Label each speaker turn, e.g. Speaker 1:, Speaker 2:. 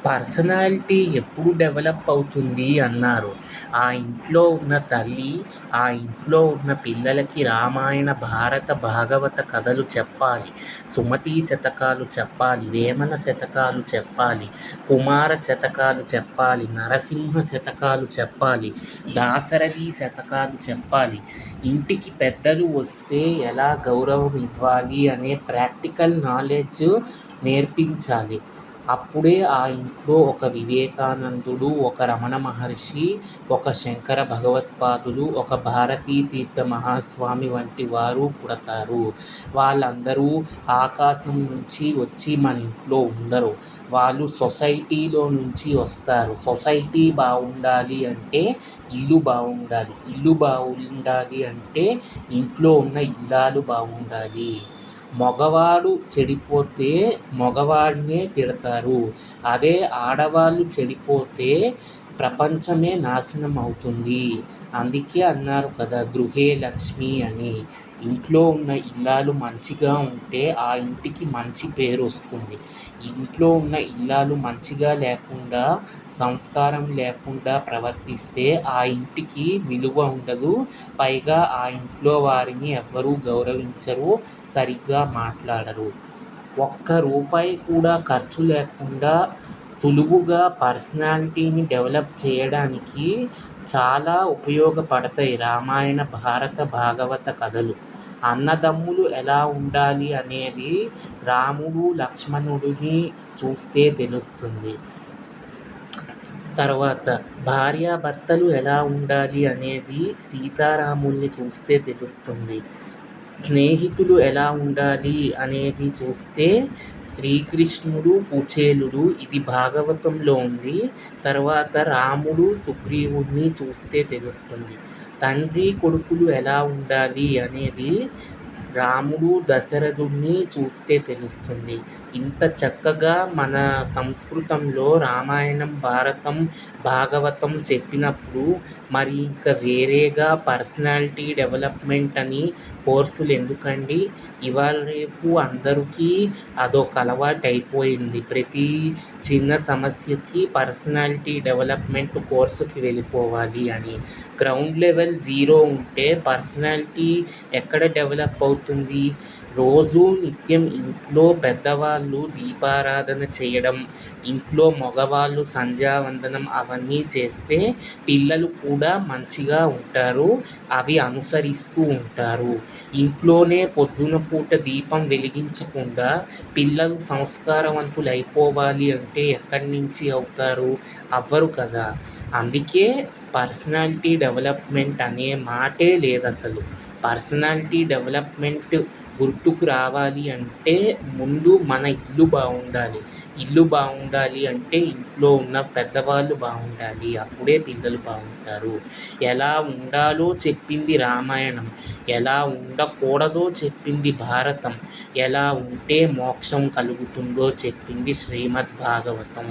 Speaker 1: Personality ఎప్పుడు develop అవుతుంది అన్నారు. ఆ ఇంట్లో ఉన్న తల్లి, ఆ ఇంట్లో ఉన్న పిల్లలకి రామాయణ, భారత, భాగవత కథలు చెప్పాలి. సుమతీ శతకాలు చెప్పాలి. వేమన శతకాలు చెప్పాలి. కుమార శతకాలు చెప్పాలి. నరసింహ శతకాలు చెప్పాలి. దాశరథి శతకాలు చెప్పాలి. ఇంటికి పెద్దలు వస్తే ఎలా గౌరవం ఇవ్వాలి అనే ప్రాక్టికల్ నాలెడ్జ్ నేర్పించాలి. అప్పుడే ఆ ఇంట్లో ఒక వివేకానందుడు, ఒక రమణ మహర్షి, ఒక శంకర భగవత్పాదులు, ఒక భారతీ తీర్థ మహాస్వామి వంటి వారు పుడతారు. వాళ్ళందరూ ఆకాశం నుంచి వచ్చి మన ఇంట్లో ఉండరు. వాళ్ళు సొసైటీలో నుంచి వస్తారు. సొసైటీ బాగుండాలి అంటే ఇల్లు బాగుండాలి. ఇల్లు బాగుండాలి అంటే ఇంట్లో ఉన్న ఇల్లాలు బాగుండాలి. మగవాడు చెడిపోతే మగవాడినే తిడతారు. అదే ఆడవాళ్ళు చెడిపోతే ప్రపంచమే నాశనం అవుతుంది. అందుకే అన్నారు కదా, గృహే లక్ష్మి అని. ఇంట్లో ఉన్న ఇల్లాలు మంచిగా ఉంటే ఆ ఇంటికి మంచి పేరు వస్తుంది. ఇంట్లో ఉన్న ఇల్లాలు మంచిగా లేకుండా, సంస్కారం లేకుండా ప్రవర్తిస్తే ఆ ఇంటికి విలువ ఉండదు. పైగా ఆ ఇంట్లో వారిని ఎవ్వరూ గౌరవించరు, సరిగ్గా మాట్లాడరు. ఒక్క రూపాయి కూడా ఖర్చు లేకుండా సులువుగా పర్సనాలిటీని డెవలప్ చేయడానికి చాలా ఉపయోగపడతాయి రామాయణ, భారత, భాగవత కథలు. అన్నదమ్ములు ఎలా ఉండాలి అనేది రాముడు, లక్ష్మణుడిని చూస్తే తెలుస్తుంది. తర్వాత భార్యాభర్తలు ఎలా ఉండాలి అనేది సీతారాముల్ని చూస్తే తెలుస్తుంది. స్నేహితులు ఎలా ఉండాలి అనేది చూస్తే శ్రీకృష్ణుడు, కుచేలుడు, ఇది భాగవతంలో ఉంది. తర్వాత రాముడు, సుగ్రీవుడిని చూస్తే తెలుస్తుంది. తండ్రి కొడుకులు ఎలా ఉండాలి అనేది రాముడు, దశరథుడిని చూస్తే తెలుస్తుంది. ఇంత చక్కగా మన సంస్కృతంలో రామాయణం, భారతం, భాగవతం చెప్పినప్పుడు మరి ఇంకా వేరేగా పర్సనాలిటీ డెవలప్మెంట్ అని కోర్సులు ఎందుకండి? ఇవాళ రేపు అందరికీ అదొక అలవాటు అయిపోయింది. ప్రతి చిన్న సమస్యకి పర్సనాలిటీ డెవలప్మెంట్ కోర్సుకి వెళ్ళిపోవాలి అని. గ్రౌండ్ లెవెల్ జీరో ఉంటే పర్సనాలిటీ ఎక్కడ డెవలప్ అవుతుంది? రోజు నిత్యం ఇంట్లో పెద్దవాళ్ళు దీపారాధన చేయడం, ఇంట్లో మగవాళ్ళు సంధ్యావందనం అవన్నీ చేస్తే పిల్లలు కూడా మంచిగా ఉంటారు. అవి అనుసరిస్తూ ఉంటారు. ఇంట్లోనే పొద్దున పూట దీపం వెలిగించకుండా పిల్లలు సంస్కారవంతులు అయిపోవాలి అంటే ఎక్కడి నుంచి అవుతారు? అవ్వరు కదా. అందుకే పర్సనాలిటీ డెవలప్మెంట్ అనే మాటే లేదసలు. పర్సనాలిటీ డెవలప్మెంట్ గుర్తుకు రావాలి అంటే ముందు మన ఇల్లు బాగుండాలి. ఇల్లు బాగుండాలి అంటే ఇంట్లో ఉన్న పెద్దవాళ్ళు బాగుండాలి. అప్పుడే పిల్లలు బాగుంటారు. ఎలా ఉండాలో చెప్పింది రామాయణం. ఎలా ఉండకూడదో చెప్పింది భారతం. ఎలా ఉంటే మోక్షం కలుగుతుందో చెప్పింది శ్రీమద్ భాగవతం.